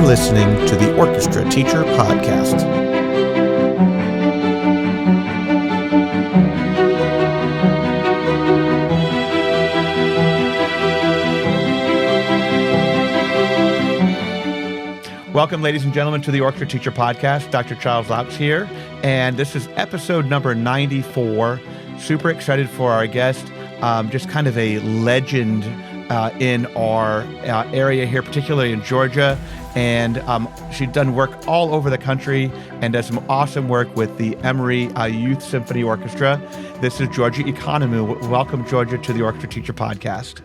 listening to the Orchestra Teacher Podcast. Welcome, ladies and gentlemen, to the Orchestra Teacher Podcast. Dr. Charles Laux here, and this is episode number 94. Super excited for our guest, just kind of a legend in our area here, particularly in Georgia. And she's done work all over the country and does some awesome work with the Emory Youth Symphony Orchestra. This is Georgia Ekonomou. Welcome, Georgia, to the Orchestra Teacher Podcast.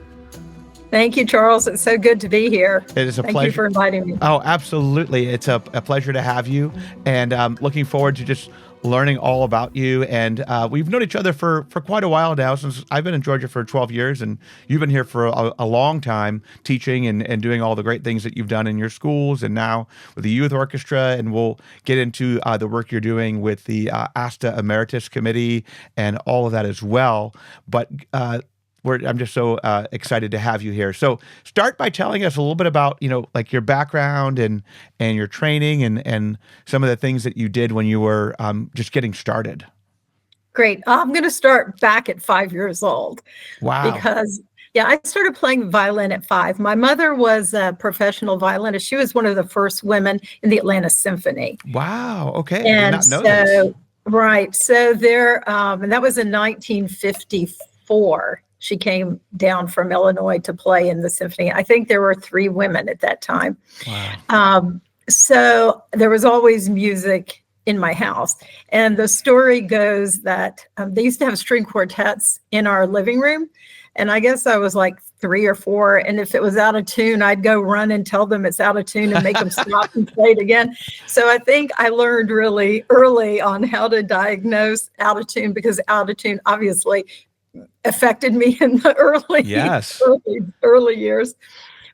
Thank you, Charles. It's so good to be here. It is a pleasure. Thank you for inviting me. Oh, absolutely. It's a pleasure to have you, and looking forward to just learning all about you. And we've known each other for quite a while now, since I've been in Georgia for 12 years, and you've been here for a long time teaching and doing all the great things that you've done in your schools and now with the youth orchestra. And we'll get into the work you're doing with the ASTA Emeritus Committee and all of that as well. But I'm just so excited to have you here. So start by telling us a little bit about, like your background and your training and some of the things that you did when you were just getting started. Great. I'm going to start back at 5 years old. Wow. Because, I started playing violin at 5. My mother was a professional violinist. She was one of the first women in the Atlanta Symphony. Wow. Okay. And I did not know this. Right. So there, and that was in 1954. She came down from Illinois to play in the symphony. I think there were 3 women at that time. Wow. So there was always music in my house. And the story goes that they used to have string quartets in our living room. And I guess I was like 3 or 4. And if it was out of tune, I'd go run and tell them it's out of tune and make them stop and play it again. So I think I learned really early on how to diagnose out of tune, because out of tune obviously affected me in the early years.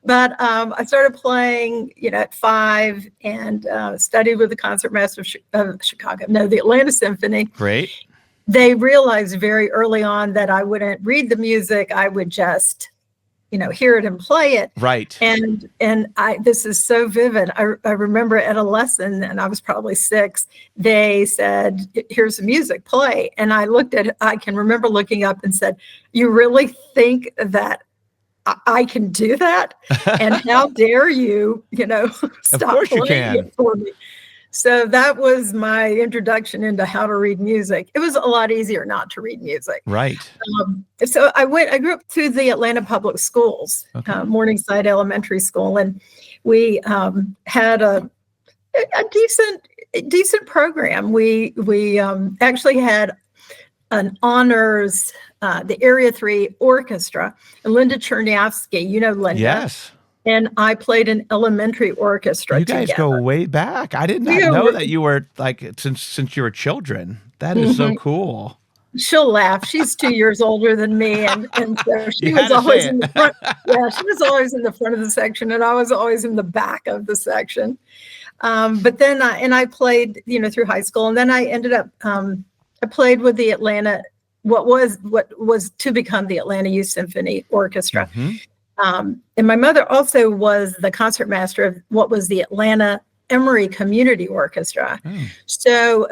But I started playing, at 5 and studied with the concertmaster of the Atlanta Symphony. Great. They realized very early on that I wouldn't read the music. I would just, hear it and play it. Right. And this is so vivid. I remember at a lesson, and I was probably 6, they said, "Here's the music, play." And I can remember looking up and said, "You really think that I can do that? And how dare you, stop playing it for me?" So that was my introduction into how to read music. It was a lot easier not to read music. Right. So I grew up through the Atlanta Public Schools, okay. Morningside Elementary School, and we had a decent program. We actually had an honors, the Area 3 Orchestra, and Linda Chernyavsky, Linda. Yes. And I played an elementary orchestra. You guys go way back. I did not know that you were since you were children. That is so cool. She'll laugh. She's 2 years older than me, and so she was always in the front. Yeah, she was always in the front of the section, and I was always in the back of the section. But then I played, through high school, and then I ended up I played with the Atlanta, what was to become the Atlanta Youth Symphony Orchestra. Mm-hmm. And my mother also was the concertmaster of what was the Atlanta Emory Community Orchestra. Mm. So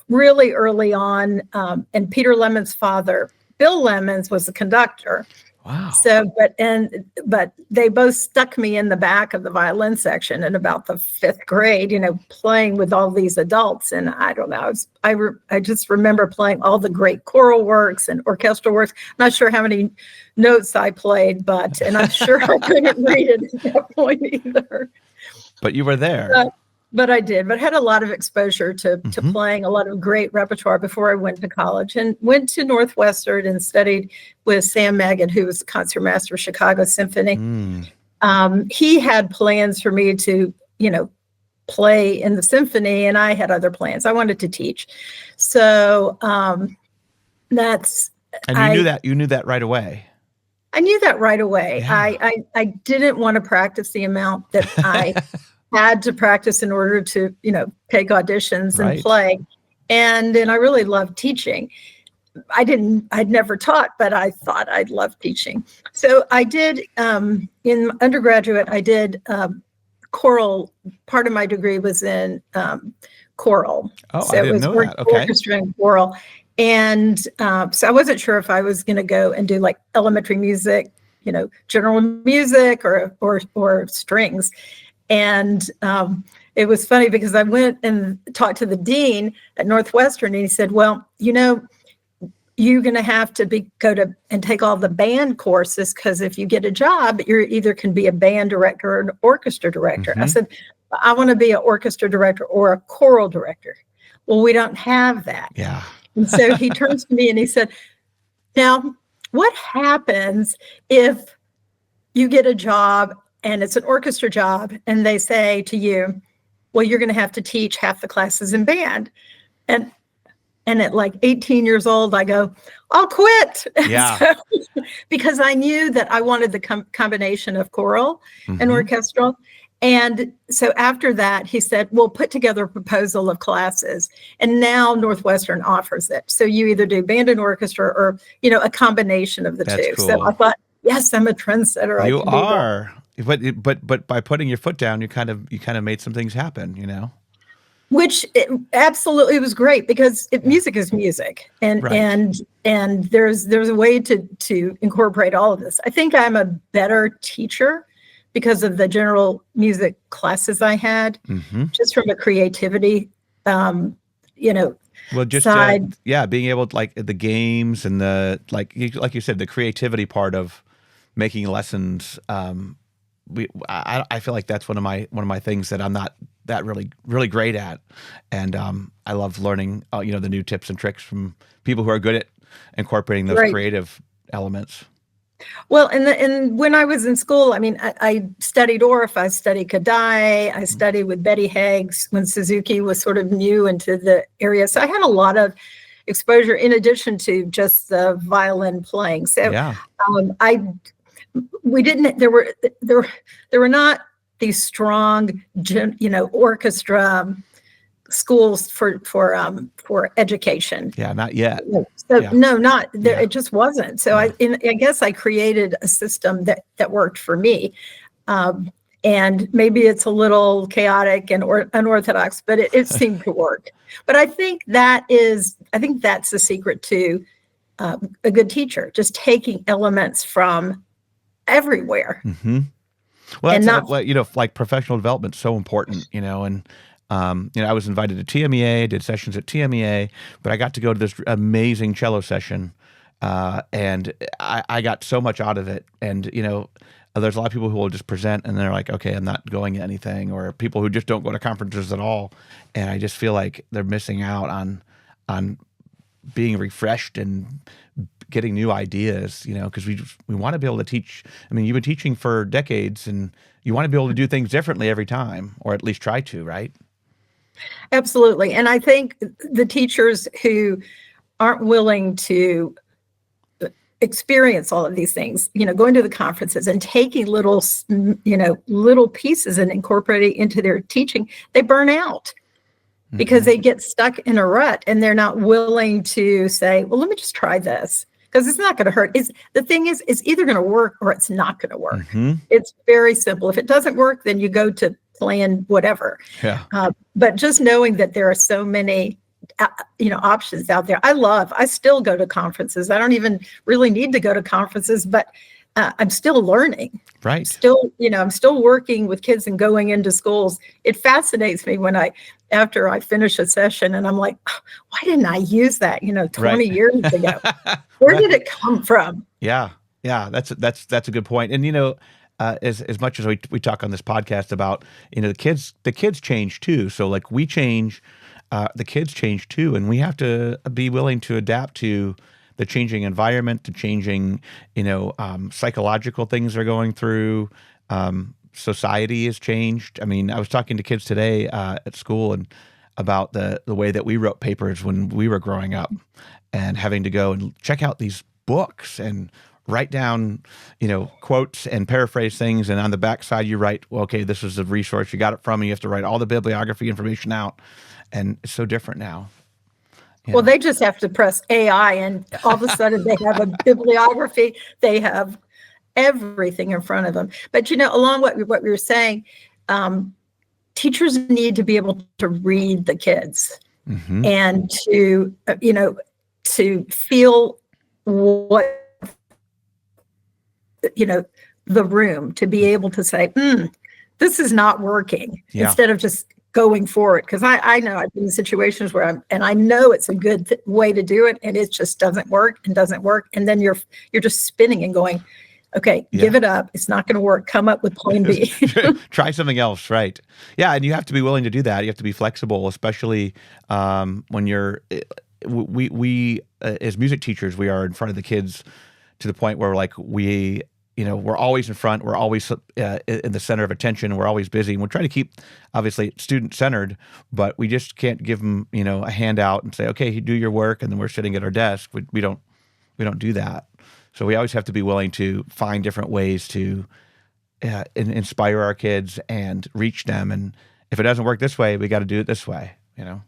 really early on, and Peter Lemon's father, Bill Lemons, was the conductor. Wow. So, but they both stuck me in the back of the violin section in about the 5th grade, playing with all these adults. And I don't know, I just remember playing all the great choral works and orchestral works. Not sure how many notes I played, and I'm sure I couldn't read it at that point either. But you were there. But I did, but had a lot of exposure to playing a lot of great repertoire before I went to college, and went to Northwestern and studied with Sam Megan, who was the concertmaster of Chicago Symphony. Mm. He had plans for me to, play in the symphony, and I had other plans. I wanted to teach. So that's... And you knew that right away. I knew that right away. Yeah. I didn't want to practice the amount that I... had to practice in order to, take auditions and play. And I really loved teaching. I'd never taught, but I thought I'd love teaching. So I did, in undergraduate, I did choral. Part of my degree was in choral. Oh, So I it didn't was know that. Okay. orchestra and choral. And so I wasn't sure if I was going to go and do like elementary music, general music or strings. And it was funny because I went and talked to the dean at Northwestern, and he said, well, you're going to have to go to and take all the band courses, because if you get a job, you either can be a band director or an orchestra director. Mm-hmm. I said, I want to be an orchestra director or a choral director. Well, we don't have that. Yeah. And so he turns to me and he said, now, what happens if you get a job and it's an orchestra job and they say to you, well, you're going to have to teach half the classes in band? And at like 18 years old, I go, I'll quit. Yeah. Because I knew that I wanted the combination of choral Mm-hmm. and orchestral. And so after that, he said, we'll put together a proposal of classes. And now Northwestern offers it. So you either do band and orchestra or, a combination of the That's two. cool. So I thought, yes, I'm a trendsetter. You are. But by putting your foot down, you kind of made some things happen, Which absolutely was great, because music is music, and Right. and there's a way to incorporate all of this. I think I'm a better teacher because of the general music classes I had, Mm-hmm. just from a creativity, Well, just side. being able to, like, the games and the like you said, the creativity part of making lessons. I feel like that's one of my things that I'm not that really great at, and I love learning the new tips and tricks from people who are good at incorporating those Right. creative elements. Well, and when I was in school, I mean, I studied Orff, I studied Kadai, I studied with Betty Higgs when Suzuki was sort of new into the area. So I had a lot of exposure in addition to just the violin playing. So Yeah. there were not these strong, orchestra schools for education. Yeah, not yet. So Yeah. no, not there. Yeah. It just wasn't. So I guess I created a system that worked for me. And maybe it's a little chaotic and unorthodox, but it seemed to work. But I think that's the secret to a good teacher, just taking elements from everywhere. Mm-hmm. Well, And that's not- like professional development is so important, and I was invited to TMEA, did sessions at TMEA, but I got to go to this amazing cello session, and I got so much out of it. And there's a lot of people who will just present and they're like, okay, I'm not going to anything, or people who just don't go to conferences at all, and I just feel like they're missing out on being refreshed and getting new ideas, because we want to be able to teach. I mean, you've been teaching for decades, and you want to be able to do things differently every time, or at least try to, right? Absolutely. And I think the teachers who aren't willing to experience all of these things, going to the conferences and taking little pieces and incorporating into their teaching, they burn out because they get stuck in a rut, and they're not willing to say, well, let me just try this, because it's not going to hurt. The thing is, it's either going to work or it's not going to work. Mm-hmm. It's very simple. If it doesn't work, then you go to plan whatever. Yeah. But just knowing that there are so many, options out there. I still go to conferences. I don't even really need to go to conferences, but I'm still learning. Right. I'm still working with kids and going into schools. It fascinates me after I finish a session and I'm like, why didn't I use that, 20 Right. years ago? Where Right. did it come from? Yeah. That's a good point. And as much as we talk on this podcast about the kids change too. So like we change, the kids change too, and we have to be willing to adapt to the changing environment, to changing psychological things they're going through. Society has changed. I mean, I was talking to kids today at school and about the way that we wrote papers when we were growing up, and having to go and check out these books and write down, quotes and paraphrase things. And on the back side, you write, well, okay, this is the resource you got it from. And you have to write all the bibliography information out. And it's so different now. Well, they just have to press AI and all of a sudden they have a bibliography. They have everything in front of them. But, along what we were saying, teachers need to be able to read the kids Mm-hmm. and to, to feel what, the room, to be able to say, this is not working, instead of just going for it. Because I know I've been in situations where I know it's a good way to do it, and it just doesn't work. And then you're just spinning and going, okay, give it up. It's not going to work. Come up with plan B. Try something else, right? Yeah, and you have to be willing to do that. You have to be flexible, especially when you're. We as music teachers, we are in front of the kids to the point where we're always in front. We're always in the center of attention. We're always busy. And we're trying to keep, obviously, student-centered, but we just can't give them, a handout and say, okay, you do your work, and then we're sitting at our desk. We don't do that. So we always have to be willing to find different ways to inspire our kids and reach them. And if it doesn't work this way, we got to do it this way, And,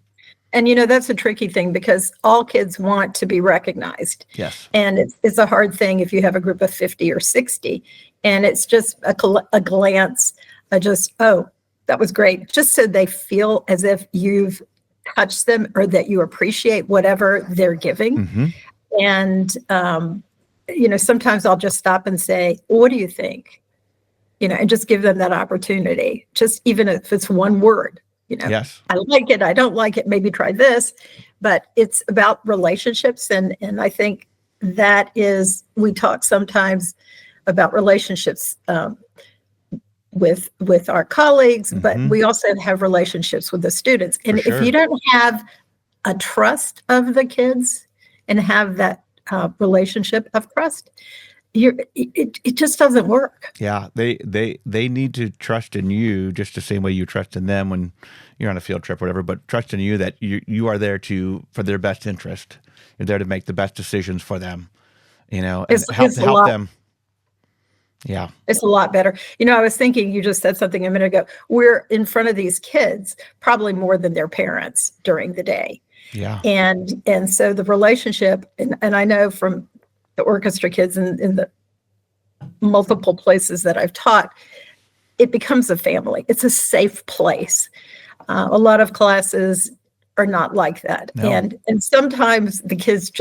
that's a tricky thing, because all kids want to be recognized. Yes. And it's a hard thing if you have a group of 50 or 60, and it's just a glance, that was great. Just so they feel as if you've touched them, or that you appreciate whatever they're giving. Mm-hmm. And, sometimes I'll just stop and say, what do you think? And just give them that opportunity, just even if it's one word. Yes. I like it, I don't like it, maybe try this. But it's about relationships. And I think that is, we talk sometimes about relationships with our colleagues, but we also have relationships with the students. And if you don't have a trust of the kids and have that relationship of trust, it just doesn't work. Yeah, they need to trust in you just the same way you trust in them when you're on a field trip or whatever, but trust in you that you are there for their best interest. You're there to make the best decisions for them, and help them. Yeah. It's a lot better. I was thinking, you just said something a minute ago. We're in front of these kids probably more than their parents during the day. Yeah. And so the relationship, and I know from the orchestra kids in the multiple places that I've taught, it becomes a family. It's a safe place. A lot of classes are not like that. No. And sometimes the kids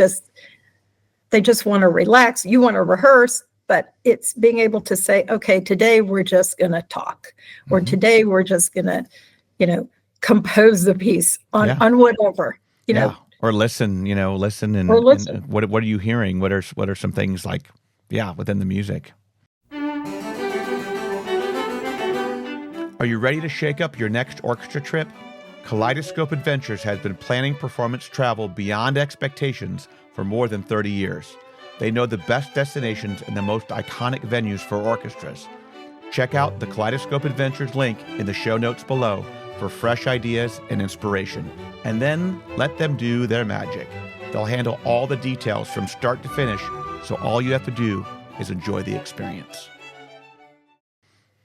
they just want to relax. You want to rehearse, but it's being able to say, okay, today we're just going to talk, or today we're just going to, compose the piece on whatever, Or listen, and or listen. And what are you hearing? What are some things within the music? Are you ready to shake up your next orchestra trip? Kaleidoscope Adventures has been planning performance travel beyond expectations for more than 30 years. They know the best destinations and the most iconic venues for orchestras. Check out the Kaleidoscope Adventures link in the show notes below for fresh ideas and inspiration. And then let them do their magic. They'll handle all the details from start to finish, so all you have to do is enjoy the experience.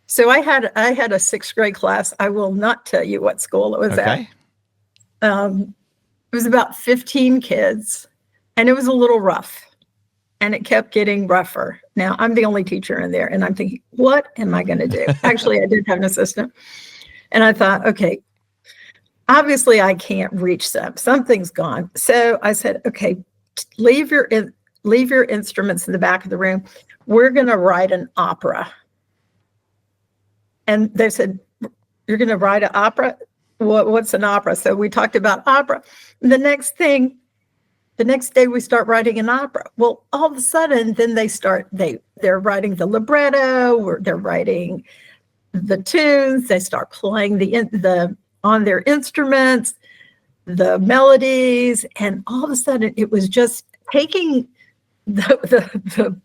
So I had a 6th grade class. I will not tell you what school it was at. It was about 15 kids, and it was a little rough, and it kept getting rougher. Now, I'm the only teacher in there, and I'm thinking, what am I going to do? Actually, I did have an assistant, and I thought, okay, obviously I can't reach them. Something's gone. So I said, okay, leave your instruments in the back of the room. We're going to write an opera. And they said, you're going to write an opera? What's an opera? So we talked about opera. And the next day we start writing an opera. Well, all of a sudden, then they're writing the libretto, or they're writing the tunes. They start playing on their instruments, the melodies, and all of a sudden it was just taking the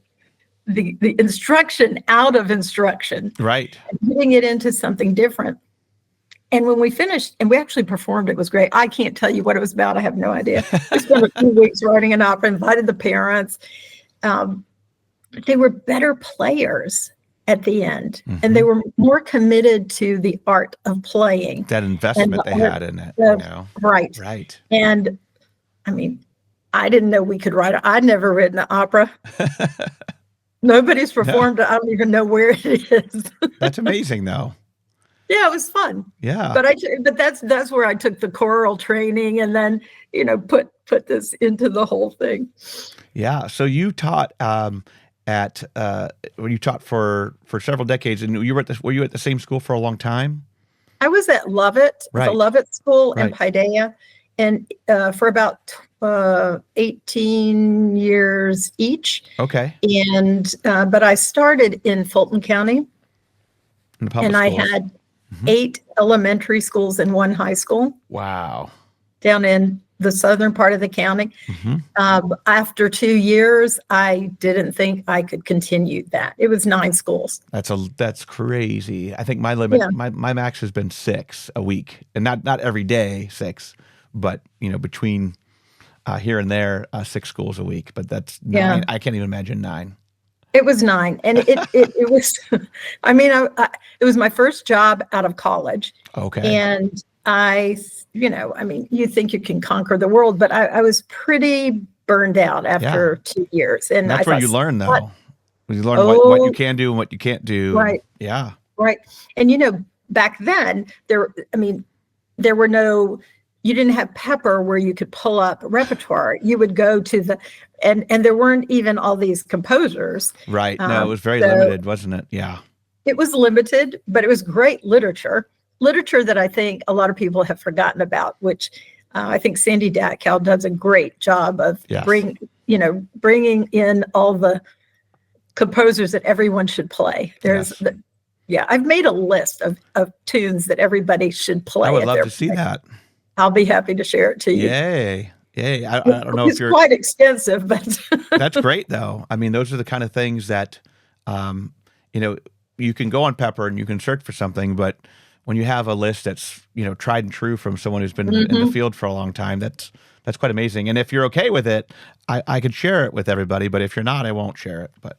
instruction out of instruction, right, and putting it into something different. And when we finished, and we actually performed, it was great. I can't tell you what it was about. I have no idea. We spent a few weeks writing an opera, invited the parents. They were better players at the end, and they were more committed to the art of playing. That investment they had in it, Right. Right. And I mean, I didn't know we could write I'd never written an opera. Nobody's performed it. I don't even know where it is. That's amazing, though. Yeah, it was fun. Yeah. But that's where I took the choral training and then, put this into the whole thing. Yeah. So you taught at when you taught for several decades, and were you at the same school for a long time? I was at Lovett, the Right. Lovett School in Right. Paideia, and for about 18 years each. Okay. And but I started in Fulton County, In the public and I schools. had 8 elementary schools and 1 high school Wow. down in the southern part of the county. Mhm. After 2 years, I didn't think I could continue that. It was 9 schools. That's crazy. I think my limit, Yeah. my max has been 6 a week, and not every day 6, but between here and there 6 schools a week. But that's 9. Yeah. I can't even imagine 9. It was 9, and it was. I mean, it was my first job out of college, Okay. and you think you can conquer the world, but I was pretty burned out after 2 years, and And that's I where thought, you learn, "What?" though. You learn what you Oh, can do and what you can't do. right, Yeah. right. And back then there were no. You didn't have Pepper where you could pull up repertoire. You would go to and there weren't even all these composers. Right. No, it was very So limited, wasn't it? Yeah. it was limited, but it was great literature that I think a lot of people have forgotten about, which I think Sandy Datkow does a great job of Yes. bringing in all the composers that everyone should play. I've made a list of tunes that everybody should play. I would at love their to see play. that. I'll be happy to share it to you. Yay. Yay. I don't know if It's you're. quite extensive, but That's great, though. I mean, those are the kind of things that, you can go on Pepper and you can search for something, but when you have a list that's, tried and true from someone who's been in the field for a long time, that's quite amazing. And if you're okay with it, I could share it with everybody, but if you're not, I won't share it. But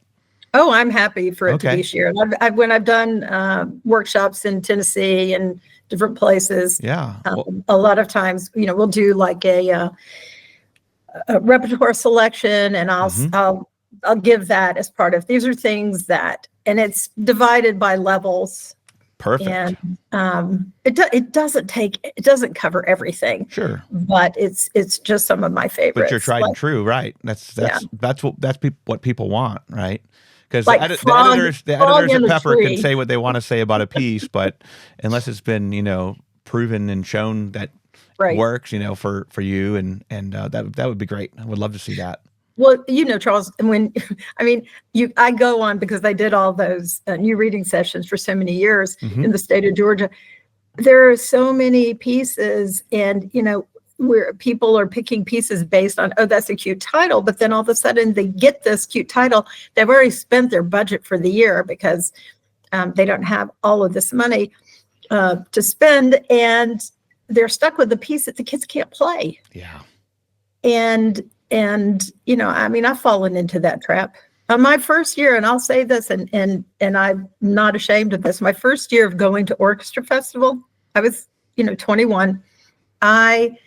oh, I'm happy for it to Okay. be shared. When I've done workshops in Tennessee and different places, yeah. Well, a lot of times, we'll do like a repertoire selection, and Mhm. I'll give that as part of. These are things and it's divided by levels, perfect. and it doesn't cover everything, Sure. but it's just some of my favorites. But you're tried and Like, true, right? That's what people want, right? Because Like the frog- editors frog at in a Pepper can tree. say what they want to say about a piece, but unless it's been proven and shown that right. works, for you, and that would be great. I would love to see that. Well, Charles, I go on because I did all those new reading sessions for so many years Mhm. in the state of Georgia. There are so many pieces, and where people are picking pieces based on, oh, that's a cute title, but then all of a sudden they get this cute title. They've already spent their budget for the year because they don't have all of this money to spend, and they're stuck with the piece that the kids can't play. Yeah. And I've fallen into that trap. My first year, and I'll say this, and I'm not ashamed of this. My first year of going to Orchestra Festival, I was 21. I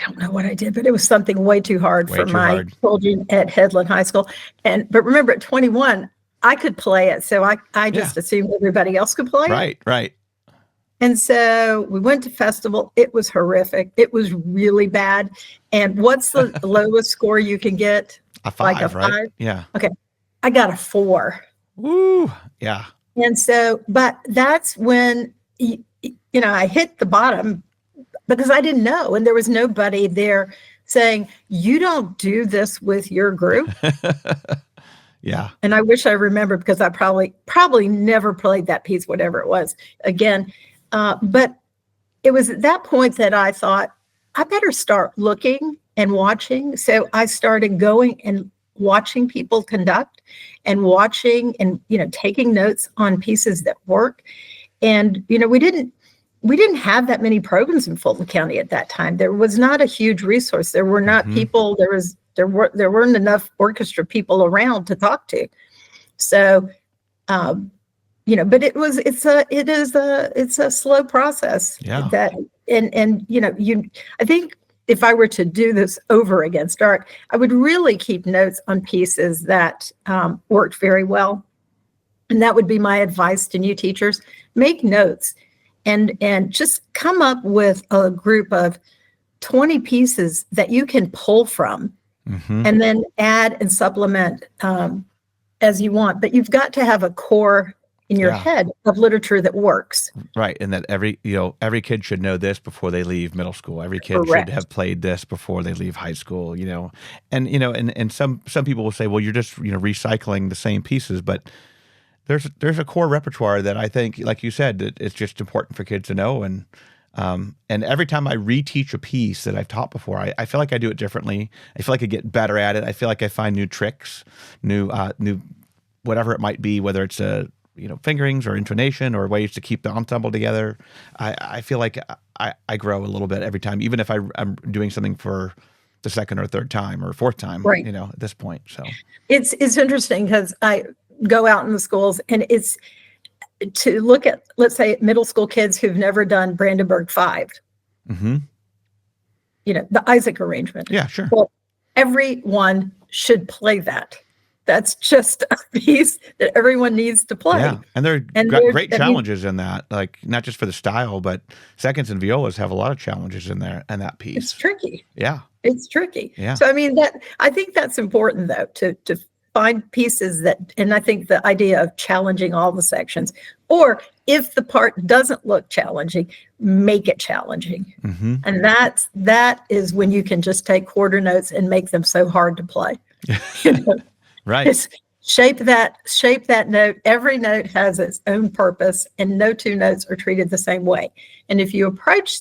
don't know what I did, but it was something way too hard Way for too my hard. children at Headland High School. But remember, at 21, I could play it, so I just assumed everybody else could play it. Right. And so we went to festival. It was horrific. It was really bad. And what's the lowest score you can get? A 5, Like a right? 5? Yeah. I got a 4. Woo. Yeah. And so, but that's when, I hit the bottom because I didn't know. And there was nobody there saying, you don't do this with your group. Yeah. And I wish I remembered, because I probably never played that piece, whatever it was, again. But it was at that point that I thought, I better start looking and watching. So I started going and watching people conduct, and watching and, taking notes on pieces that work. And, we didn't have that many programs in Fulton County at that time. There was not a huge resource. There were not Mhm. people. There weren't enough orchestra people around to talk to. So, but it's a slow process. Yeah. That, I think if I were to do this over again, I would really keep notes on pieces that worked very well. And that would be my advice to new teachers. Make notes and just come up with a group of 20 pieces that you can pull from, and then add and supplement as you want. But you've got to have a core in your head of literature that works. Right. And that every kid should know this before they leave middle school. Every kid Correct. should have played this before they leave high school, and some people will say, well, you're just, recycling the same pieces, but there's a core repertoire that I think, like you said, that it's just important for kids to know. And every time I reteach a piece that I've taught before, I feel like I do it differently. I feel like I get better at it. I feel like I find new tricks, new whatever it might be, whether it's fingerings or intonation or ways to keep the ensemble together. I feel like I grow a little bit every time, even if I'm doing something for the second or third time or fourth time, right. At this point. So it's interesting because I go out in the schools, and it's to look at, let's say, middle school kids who've never done Brandenburg 5. The Isaac arrangement. Yeah, sure. Well, everyone should play that. That's just a piece that everyone needs to play. Yeah, and there are great challenges in that, like not just for the style, but seconds and violas have a lot of challenges in there and that piece. It's tricky. Yeah. It's tricky. Yeah. So I think that's important though, to find pieces that, and I think the idea of challenging all the sections, or if the part doesn't look challenging, make it challenging. And that is when you can just take quarter notes and make them so hard to play. Right. Just shape that note. Every note has its own purpose, and no two notes are treated the same way. And if you approach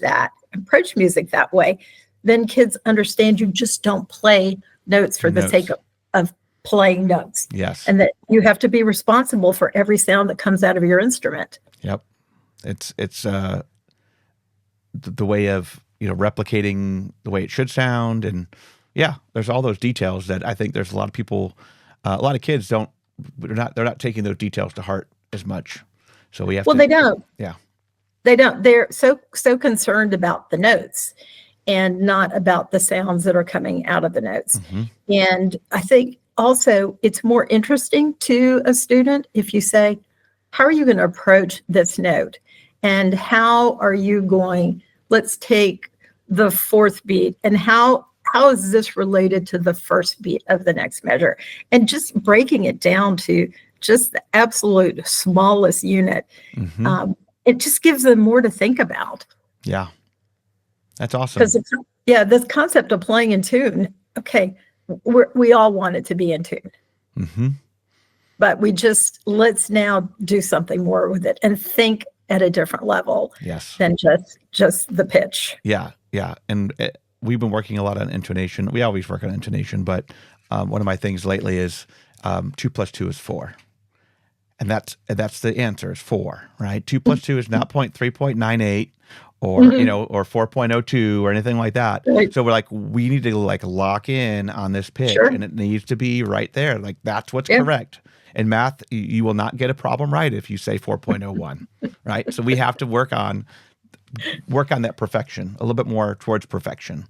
music that way, then kids understand you just don't play notes for the sake of playing notes. Yes. And that you have to be responsible for every sound that comes out of your instrument. Yep. It's the way of, replicating the way it should sound. And yeah, there's all those details that I think there's a lot of people, a lot of kids they're not taking those details to heart as much. So we have they don't. Yeah. They don't. They're so concerned about the notes and not about the sounds that are coming out of the notes. And I think also it's more interesting to a student if you say, how are you going to approach this note? And how are you going, let's take the fourth beat, and how is this related to the first beat of the next measure? And just breaking it down to just the absolute smallest unit. It just gives them more to think about. Yeah. That's awesome. Because this concept of playing in tune, okay, we all want it to be in tune. But let's now do something more with it and think at a different level than just the pitch. Yeah. Yeah. And we've been working a lot on intonation. We always work on intonation, but one of my things lately is 2 + 2 is 4. And that's the answer is 4, right? 2 + 2 is not 3.98 or, or 4.02 or anything like that. Right. So we need to lock in on this pitch, and it needs to be right there. Like that's what's correct. In math, you will not get a problem right if you say 4.01, right? So we have to work on that perfection, a little bit more towards perfection,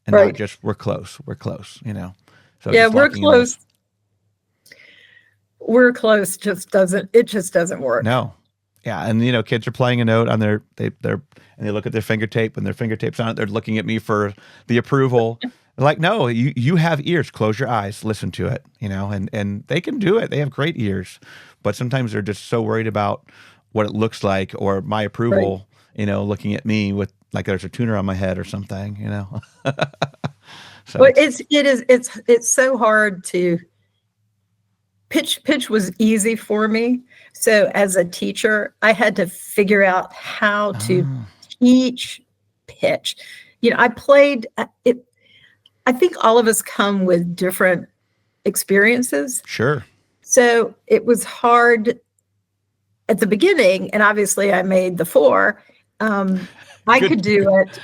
and not just we're close. So yeah, we're close. We're close. Just doesn't work. No. Yeah, and kids are playing a note on and they look at their finger tape, and their finger tape's on it. They're looking at me for the approval. Like, no, you have ears. Close your eyes, listen to it. And they can do it. They have great ears, but sometimes they're just so worried about what it looks like or my approval. Looking at me with like there's a tuner on my head or something. So well, it's so hard to. Pitch was easy for me. So as a teacher, I had to figure out how to teach pitch. I played it. I think all of us come with different experiences. Sure. So it was hard at the beginning, and obviously I made the 4. I could do it.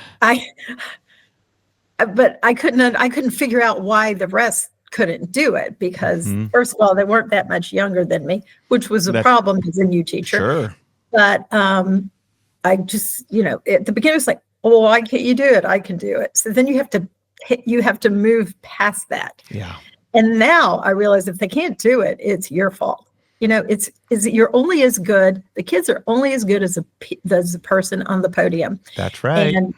But I couldn't figure out why the rest couldn't do it because first of all, they weren't that much younger than me, which was a problem as a new teacher. Sure. But I just, at the beginning it's like, oh, why can't you do it? I can do it. So then you have to move past that. Yeah. And now I realize if they can't do it, it's your fault. you're only as good. The kids are only as good as the person on the podium. That's right. And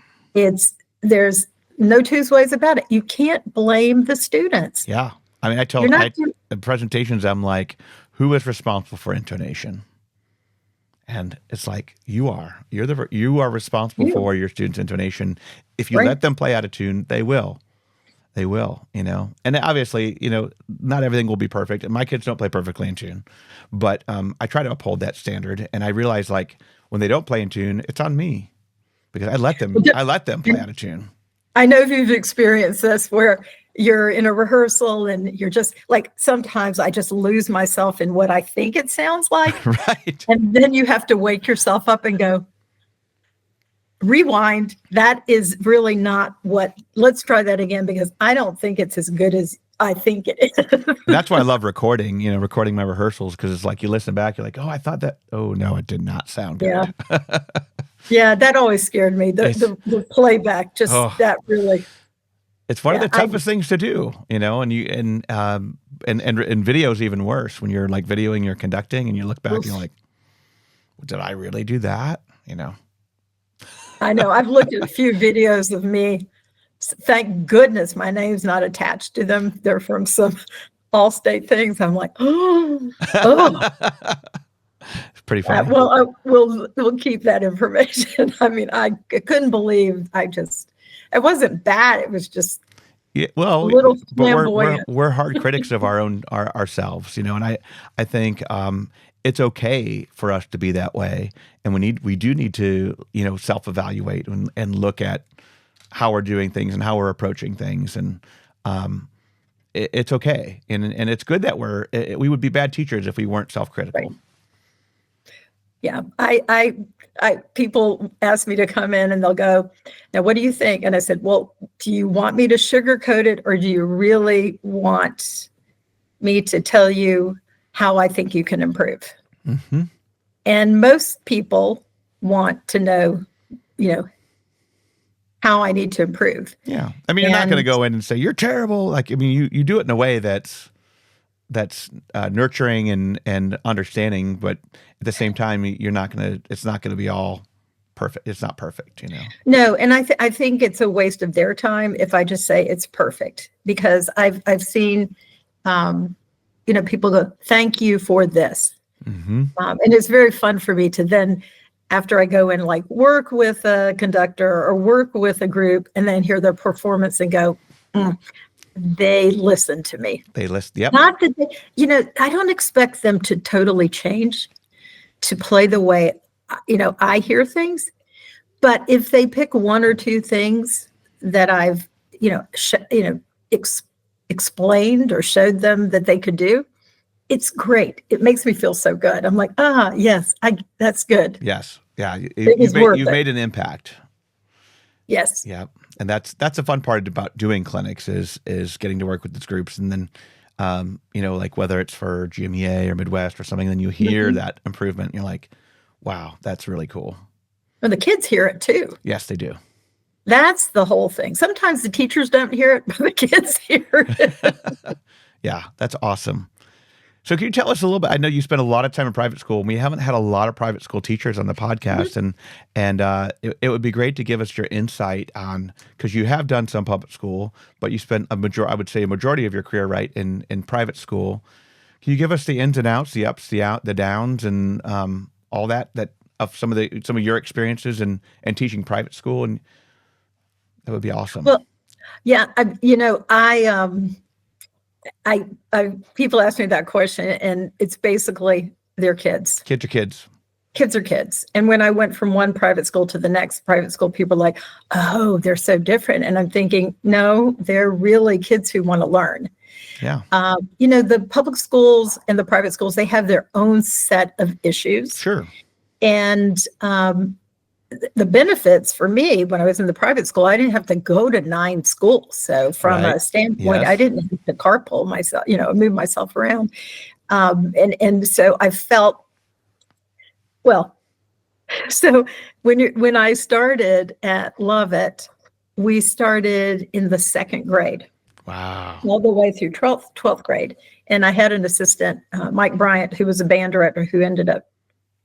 there's no two ways about it. You can't blame the students. Yeah. I mean, in presentations, I'm like, who is responsible for intonation? And it's like, you are responsible for your students' intonation. If you let them play out of tune, they will, and obviously, not everything will be perfect. And my kids don't play perfectly in tune, but I try to uphold that standard. And I realize, like, when they don't play in tune, it's on me because I let them play out of tune. I know if you've experienced this where you're in a rehearsal and you're just like, sometimes I just lose myself in what I think it sounds like. Right. And then you have to wake yourself up and go, rewind. That is really not let's try that again, because I don't think it's as good as I think it is. That's why I love recording my rehearsals, because it's like you listen back, you're like, oh, I thought that, oh no, it did not sound good. Yeah. Yeah, that always scared me. The playback, that really. It's one of the toughest things to do, and video's even worse when you're like videoing your conducting and you look back and you're like, did I really do that? I know. I've looked at a few videos of me. Thank goodness my name's not attached to them. They're from some Allstate things. I'm like, oh. It's pretty funny. We'll keep that information. I mean, I couldn't believe it wasn't bad. It was just a little flamboyant. We're hard critics of ourselves, and I think it's okay for us to be that way, and we do need to self-evaluate and look at how we're doing things and how we're approaching things, and it's okay, and it's good that we would be bad teachers if we weren't self-critical. Right. Yeah, people ask me to come in and they'll go, now, what do you think? And I said, well, do you want me to sugarcoat it, or do you really want me to tell you how I think you can improve? Mm-hmm. And most people want to know, how I need to improve. Yeah. I mean, you're not going to go in and say, you're terrible. Like, I mean, you do it in a way that's nurturing and understanding, but at the same time, it's not going to be all perfect. It's not perfect, No, and I think it's a waste of their time if I just say it's perfect, because I've seen, people go, thank you for this. Mm-hmm. And it's very fun for me to then, after I go and like work with a conductor or work with a group and then hear their performance and go, they listen to me. They listen. Yep. Not that they, I don't expect them to totally change to play the way, I hear things. But if they pick one or two things that I've, explained or showed them that they could do, it's great. It makes me feel so good. I'm like, yes, that's good. Yes. Yeah. You've made an impact. Yes. Yeah. And that's a fun part about doing clinics is getting to work with these groups. And then, like whether it's for GMEA or Midwest or something, then you hear that improvement. And you're like, wow, that's really cool. And the kids hear it too. Yes, they do. That's the whole thing. Sometimes the teachers don't hear it, but the kids hear it. Yeah, that's awesome. So can you tell us a little bit? I know you spent a lot of time in private school. We haven't had a lot of private school teachers on the podcast, and it would be great to give us your insight on, because you have done some public school, but you spent a majority of your career in private school. Can you give us the ins and outs, the ups, the downs, and all that of some of your experiences in teaching private school? And that would be awesome. Well, yeah, I people ask me that question, and it's basically their kids. Kids are kids. Kids are kids. And when I went from one private school to the next private school, people are like, oh, they're so different. And I'm thinking, no, they're really kids who want to learn. Yeah. The public schools and the private schools, they have their own set of issues. Sure. And the benefits for me when I was in the private school, I didn't have to go to 9 schools. So from a standpoint, yes. I didn't have to carpool myself, move myself around. And so I felt, so when I started at Lovett, we started in the 2nd grade. Wow. All the way through 12th grade. And I had an assistant, Mike Bryant, who was a band director who ended up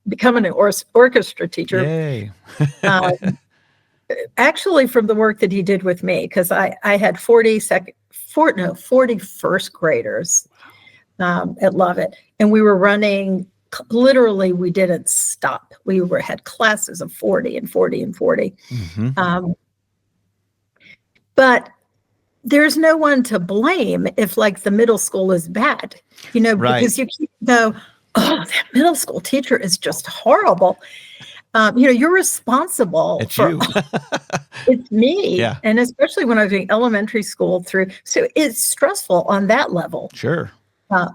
becoming an orchestra teacher. Yay. Actually, from the work that he did with me, because I had 40 first graders at Lovett, and we were running. Literally, we didn't stop. We had classes of 40 and 40 and 40. But there's no one to blame if like the middle school is bad, because you keep go, oh, that middle school teacher is just horrible. You're responsible. It's you. It's me. Yeah. And especially when I was doing elementary school so it's stressful on that level. Sure. By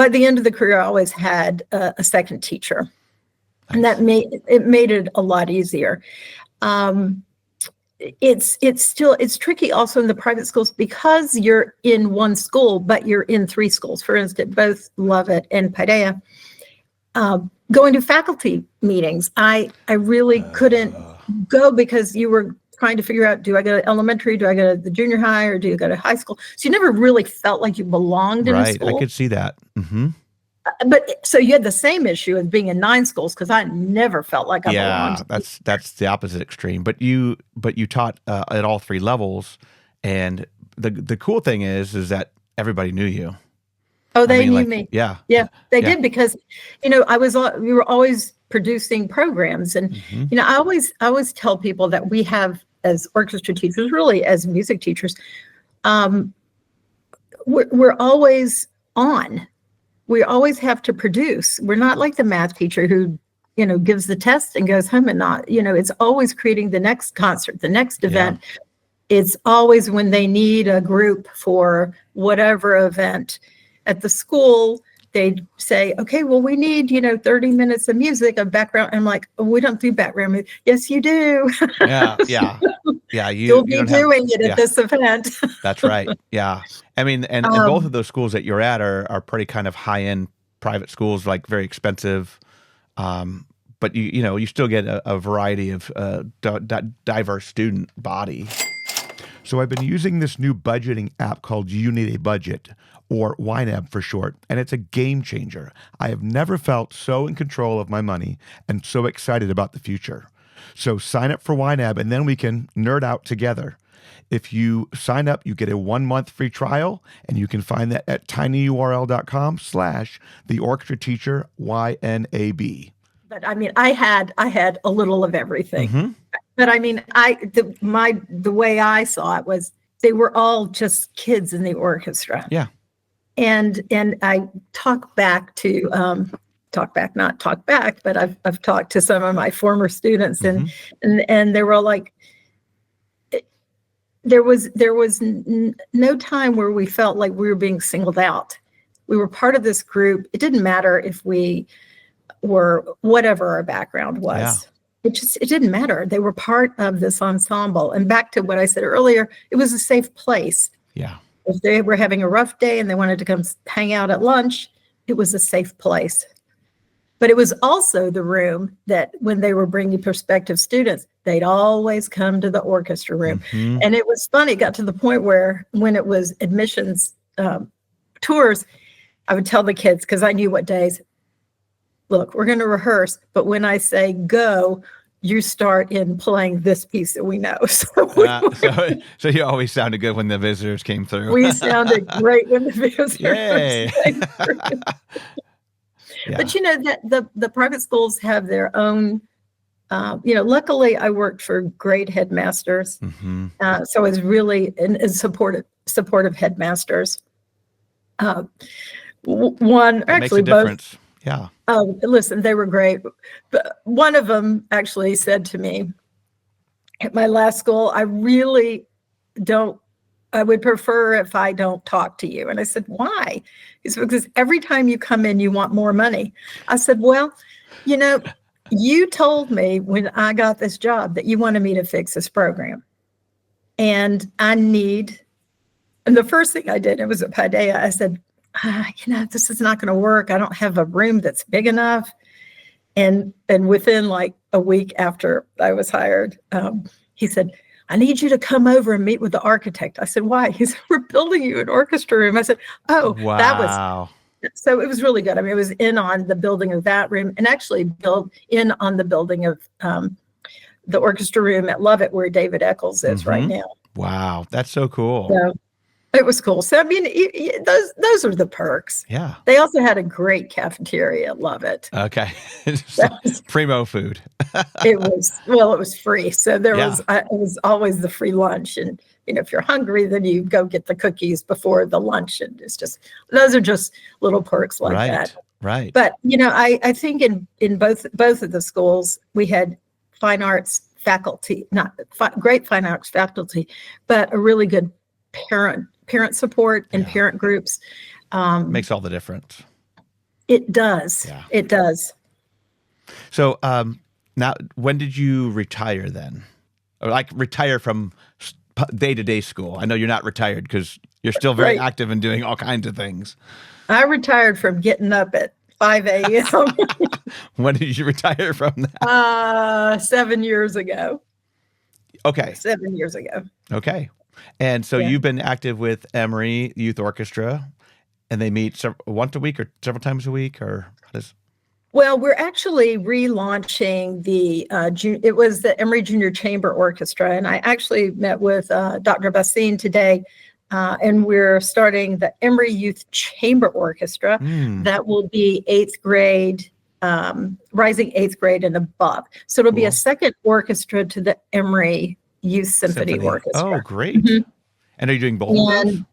the end of the career, I always had a second teacher. Nice. And that made it a lot easier. It's tricky also in the private schools because you're in one school, but you're in 3 schools. For instance, both Lovett and Paideia. Going to faculty meetings, I really couldn't go because you were trying to figure out, do I go to elementary, do I go to the junior high, or do you go to high school? So you never really felt like you belonged in a school. Right, I could see that. Mm-hmm. But so you had the same issue as being in 9 schools because I never felt like I belonged. Yeah, that's the opposite extreme. But you taught at all 3 levels, and the cool thing is that everybody knew you. Oh, they knew me. Yeah, they did because, we were always producing programs, and I always tell people that we have as orchestra teachers, really as music teachers, we're always on. We always have to produce. We're not like the math teacher who, gives the test and goes home and not, it's always creating the next concert, the next event. Yeah. It's always when they need a group for whatever event at the school, they'd say, okay, well, we need, 30 minutes of music, of background. I'm like, oh, we don't do background music. Yes, you do. Yeah. You'll be doing it at this event. That's right. Yeah. I mean, and both of those schools that you're at are pretty kind of high-end private schools, like very expensive. But you still get a variety of diverse student body. So I've been using this new budgeting app called You Need a Budget, or YNAB for short, and it's a game changer. I have never felt so in control of my money and so excited about the future. So sign up for YNAB, and then we can nerd out together. If you sign up, you get a 1-month free trial, and you can find that at tinyurl.com/the Orchestra Teacher YNAB. But I mean, I had a little of everything. Mm-hmm. But I mean, the way I saw it was they were all just kids in the orchestra. Yeah. And I not talk back, but I've talked to some of my former students, and they were all like, there was no time where we felt like we were being singled out. We were part of this group. It didn't matter if we were whatever our background was. Yeah. It didn't matter. They were part of this ensemble. And back to what I said earlier, it was a safe place. Yeah. If they were having a rough day and they wanted to come hang out at lunch, it was a safe place. But it was also the room that when they were bringing prospective students, they'd always come to the orchestra room. Mm-hmm. And it was funny. It got to the point where when it was admissions tours, I would tell the kids, because I knew what days, look, we're going to rehearse, but when I say go, you start in playing this piece that we know. So you always sounded good when the visitors came through. We sounded great when the visitors came through. Yeah. But that the private schools have their own, luckily I worked for great headmasters. Mm-hmm. So I was really supportive headmasters. One, it actually makes a both. Difference. Yeah. Listen, they were great. But one of them actually said to me at my last school, I would prefer if I don't talk to you. And I said, why? He said, because every time you come in, you want more money. I said, well, you told me when I got this job that you wanted me to fix this program. And the first thing I did, it was at Paideia, I said, this is not going to work. I don't have a room that's big enough. And within like a week after I was hired, he said, I need you to come over and meet with the architect. I said, why? He said, we're building you an orchestra room. I said, oh, that was, Wow. so it was really good. I mean, it was in on the building of that room and actually built in on the building of the orchestra room at Lovett, where David Eccles is right now. Wow. That's so cool. So it was cool. So, I mean, those are the perks. Yeah. They also had a great cafeteria at Lovett. Okay. Primo food. It was free. So it was always the free lunch. And, if you're hungry, then you go get the cookies before the lunch. And it's just, those are just little perks like that. Right. But, I think in both of the schools, we had fine arts faculty, great fine arts faculty, but a really good parent support and parent groups. Makes all the difference. It does. Yeah. It does. So now, when did you retire then? Or like retire from day-to-day school? I know you're not retired because you're still very active and doing all kinds of things. I retired from getting up at 5 a.m. When did you retire from that? 7 years ago. Okay. 7 years ago. Okay. And so you've been active with Emory Youth Orchestra, and they meet once a week or several times a week, or how does? Well, we're actually relaunching it was the Emory Junior Chamber Orchestra, and I actually met with Dr. Bassine today, and we're starting the Emory Youth Chamber Orchestra that will be 8th grade, rising 8th grade and above. So it'll be a second orchestra to the Emory Youth Symphony Orchestra. Oh, great. Mm-hmm. And are you doing both of those?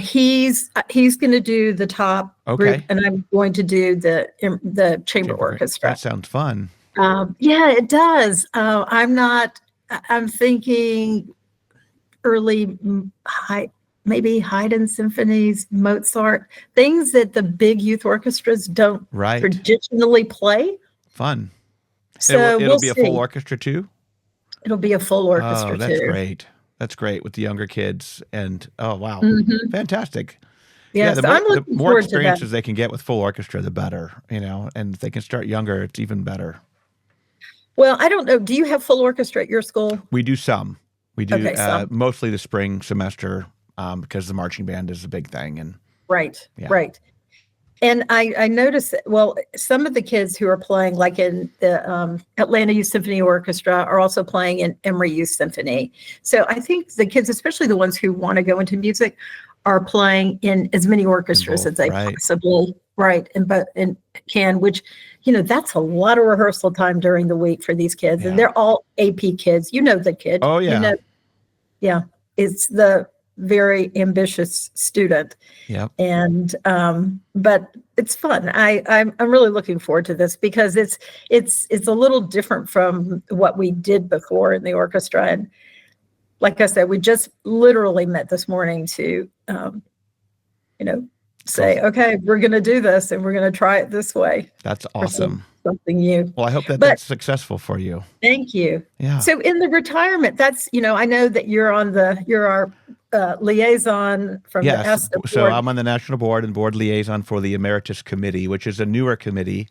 He's going to do the top group, and I'm going to do the chamber orchestra. That sounds fun. Yeah, it does. I'm thinking early maybe Haydn symphonies, Mozart, things that the big youth orchestras don't traditionally play. Fun. So it'll be a full orchestra too? It'll be a full orchestra too. That's great. That's great with the younger kids. And wow, fantastic. Yeah, so the more experiences they can get with full orchestra, the better, and if they can start younger, it's even better. Well, I don't know. Do you have full orchestra at your school? We do some. We do mostly the spring semester because the marching band is a big thing. And Right. And I noticed that, some of the kids who are playing, like in the Atlanta Youth Symphony Orchestra, are also playing in Emory Youth Symphony. So I think the kids, especially the ones who want to go into music, are playing in as many orchestras as they possibly and can, which, that's a lot of rehearsal time during the week for these kids. And they're all AP kids. You know the kid. Oh, yeah. It's the very ambitious student. Yeah. And but it's fun. I'm really looking forward to this because it's a little different from what we did before in the orchestra. And like I said, we just literally met this morning to say, okay, we're going to do this and we're going to try it this way. That's awesome. Something new. Well, I hope that's successful for you. Thank you. Yeah. So in the retirement, that's, I know that you're our liaison from the ASTA board. So I'm on the national board and board liaison for the Emeritus Committee, which is a newer committee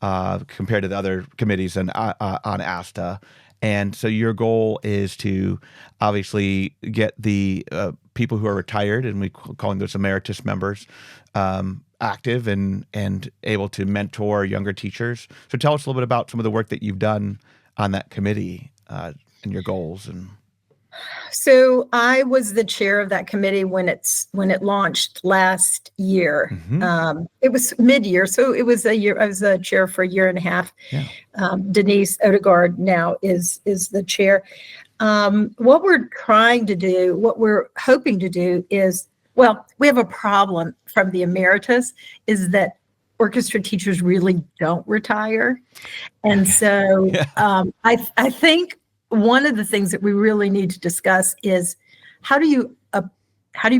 compared to the other committees on ASTA. And so your goal is to obviously get the people who are retired, and we calling those emeritus members, active and able to mentor younger teachers. So tell us a little bit about some of the work that you've done on that committee and your goals. And so I was the chair of that committee when it launched last year. Mm-hmm. It was mid-year, so it was a year. I was the chair for a year and a half. Yeah. Denise Odegaard now is the chair. What we're trying to do, what we're hoping to do is, we have a problem from the emeritus is that orchestra teachers really don't retire. And so I think one of the things that we really need to discuss is how do you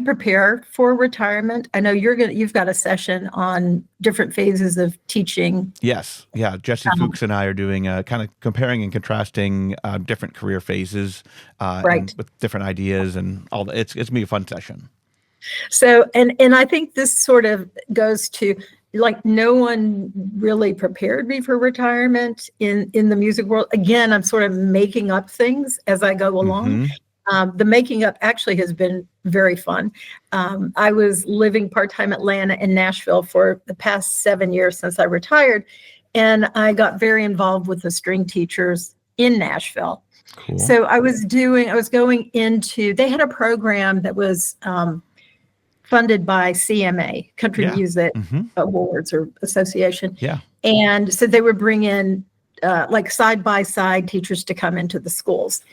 prepare for retirement? I know you've got a session on different phases of teaching. Yes. Yeah. Jesse Fuchs and I are doing kind of comparing and contrasting different career phases and with different ideas and all that. It's going to be a fun session. So, and I think this sort of goes to, like no one really prepared me for retirement in the music world. Again, I'm sort of making up things as I go along. The making up actually has been very fun. I was living part-time Atlanta and Nashville for the past 7 years since I retired. And I got very involved with the string teachers in Nashville. Cool. So I was going into, they had a program that was funded by CMA, Country Music Awards or Association. Yeah. And so they would bring in like side-by-side teachers to come into the schools.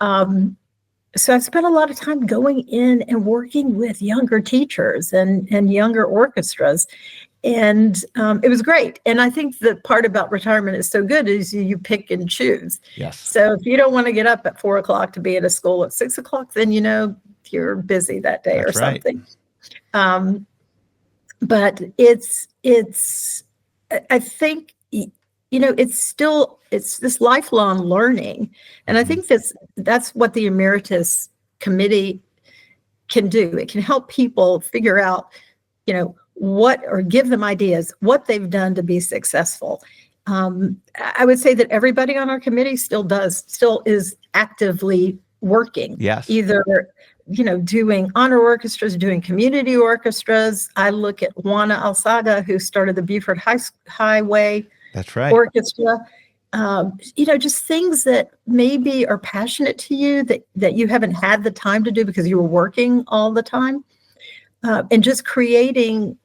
So I spent a lot of time going in and working with younger teachers and younger orchestras. And it was great. And I think the part about retirement is so good is you pick and choose. Yes. So if you don't want to get up at 4 o'clock to be at a school at 6 o'clock, then you know you're busy that day. That's or something. Right. But it's I think, you know, it's this lifelong learning. And I think that's what the Emeritus Committee can do. It can help people figure out, you know, or give them ideas, what they've done to be successful. I would say that everybody on our committee still is actively working. Yes. Either, you know, doing honor orchestras, doing community orchestras. I look at Juana Alzaga, who started the Buford Highway That's right. Orchestra. You know, just things that maybe are passionate to you that you haven't had the time to do because you were working all the time, and just creating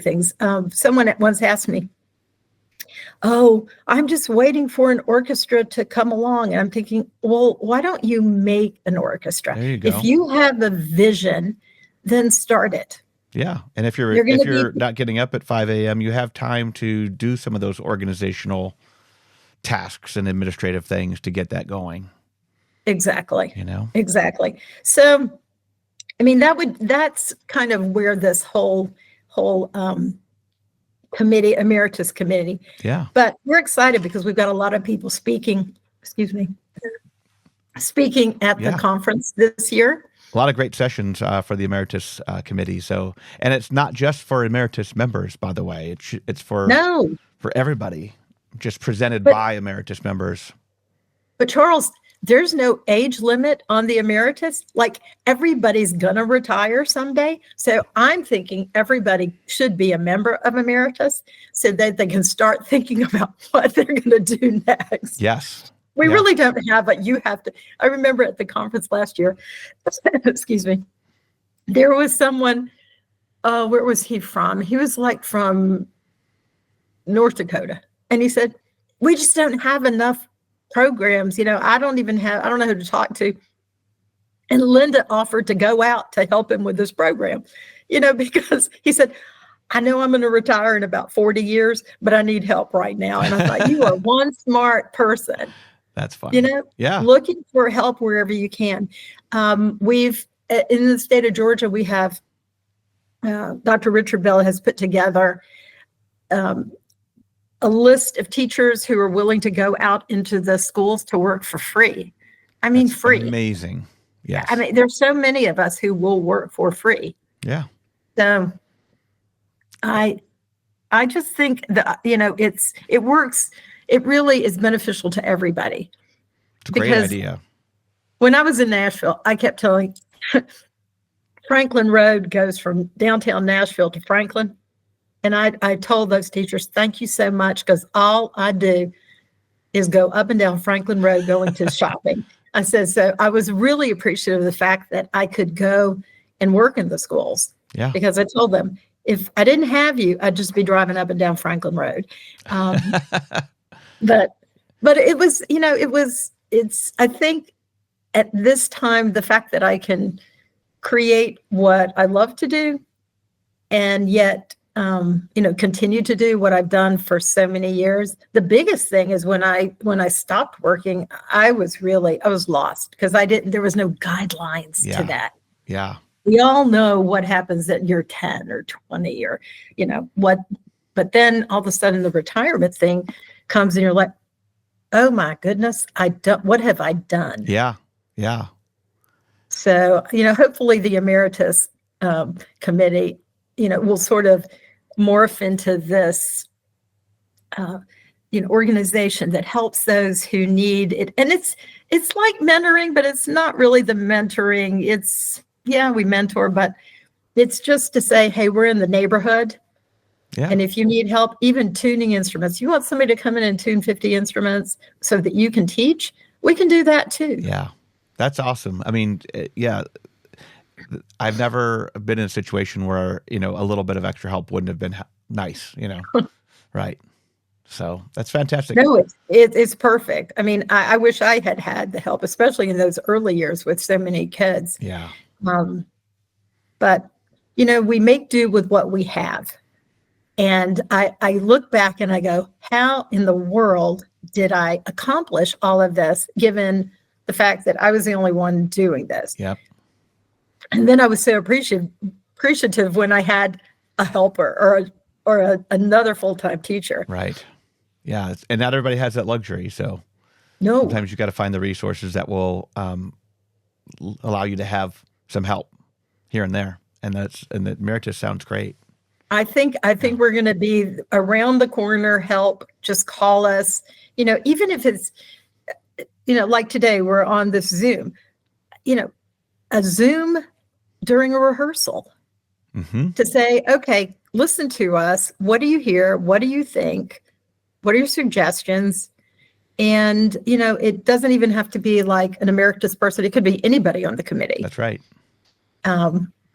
things. Someone once asked me, "Oh, I'm just waiting for an orchestra to come along," and I'm thinking, well, why don't you make an orchestra? There you go. If you have a vision, then start it. Yeah. And if you're not getting up at 5 a.m., you have time to do some of those organizational tasks and administrative things to get that going. Exactly. You know? Exactly. So, I mean, that's kind of where this whole committee, Emeritus Committee. Yeah. But we're excited because we've got a lot of people speaking at the conference this year. A lot of great sessions for the Emeritus Committee. So, and it's not just for Emeritus members, by the way. It's for everybody, just presented by Emeritus members. But Charles, there's no age limit on the Emeritus. Like, everybody's gonna retire someday. So I'm thinking everybody should be a member of Emeritus so that they can start thinking about what they're gonna do next. Yes. We really don't have, but you have to. I remember at the conference last year, excuse me, there was someone, where was he from? He was like from North Dakota. And he said, we just don't have enough programs. You know, I don't know who to talk to. And Linda offered to go out to help him with this program, you know, because he said, I know I'm going to retire in about 40 years, but I need help right now. And I thought, you are one smart person. That's fun. You know, looking for help wherever you can. We've, in the state of Georgia, we have, Dr. Richard Bell has put together a list of teachers who are willing to go out into the schools to work for free. I mean, That's free. Amazing. Yes. I mean, there's so many of us who will work for free. Yeah. So I just think that, you know, it works. It really is beneficial to everybody. It's a great idea. When I was in Nashville, I kept telling Franklin Road goes from downtown Nashville to Franklin. And I told those teachers, thank you so much, because all I do is go up and down Franklin Road going to shopping. I said, so I was really appreciative of the fact that I could go and work in the schools. Yeah. Because I told them, if I didn't have you, I'd just be driving up and down Franklin Road. But it was, you know, I think at this time, the fact that I can create what I love to do and yet, you know, continue to do what I've done for so many years. The biggest thing is when I stopped working, I was lost because there was no guidelines to that. Yeah. We all know what happens at year 10 or 20 or, you know, but then all of a sudden the retirement thing comes and you're like, oh my goodness, what have I done? Yeah. Yeah. So, you know, hopefully the Emeritus Committee, you know, will sort of morph into this, organization that helps those who need it. And it's like mentoring, but it's not really the mentoring. We mentor, but it's just to say, hey, we're in the neighborhood. Yeah. And if you need help, even tuning instruments, you want somebody to come in and tune 50 instruments so that you can teach, we can do that too. Yeah. That's awesome. I mean, I've never been in a situation where, a little bit of extra help wouldn't have been nice, right. So that's fantastic. No, it's perfect. I mean, I wish I had the help, especially in those early years with so many kids. Yeah. But, we make do with what we have. And I look back and I go, how in the world did I accomplish all of this, given the fact that I was the only one doing this? Yep. And then I was so appreciative when I had a helper or another full-time teacher. Right. Yeah. And not everybody has that luxury. So no, sometimes you got to find the resources that will allow you to have some help here and there. And the Emeritus sounds great. I think we're going to be around the corner. Help, just call us, even if it's, like today, we're on this Zoom, a Zoom during a rehearsal to say, okay, listen to us. What do you hear? What do you think? What are your suggestions? And, it doesn't even have to be like an emeritus person. It could be anybody on the committee. That's right.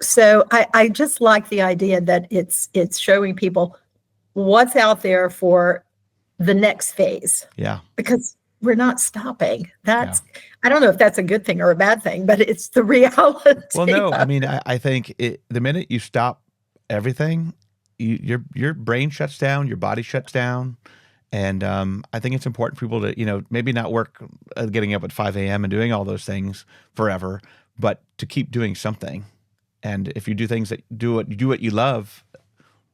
So I just like the idea that it's showing people what's out there for the next phase. Yeah. Because we're not stopping. I don't know if that's a good thing or a bad thing, but it's the reality. Well, no, I mean, I think the minute you stop everything, your brain shuts down, your body shuts down. And I think it's important for people to, maybe not work getting up at 5 a.m. and doing all those things forever, but to keep doing something. And if you do things that do what you love,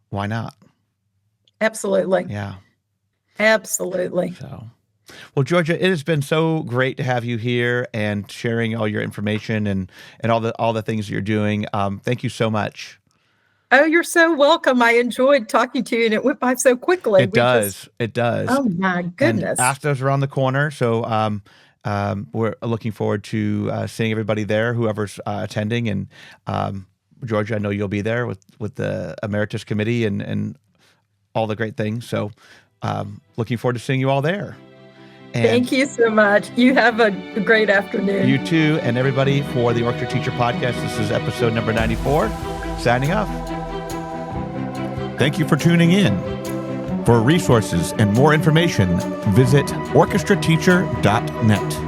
why not? Absolutely. Yeah. Absolutely. So, well, Georgia, it has been so great to have you here and sharing all your information and all the things that you're doing. Thank you so much. Oh, you're so welcome. I enjoyed talking to you, and it went by so quickly. It does. Oh my goodness. And ASTA's around the corner, so we're looking forward to seeing everybody there, whoever's attending. And Georgia, I know you'll be there with the Emeritus Committee and all the great things. So looking forward to seeing you all there. And thank you so much. You have a great afternoon. You too. And everybody, for the Orchestra Teacher Podcast, this is episode number 94. Signing off. Thank you for tuning in. For resources and more information, visit orchestrateacher.net.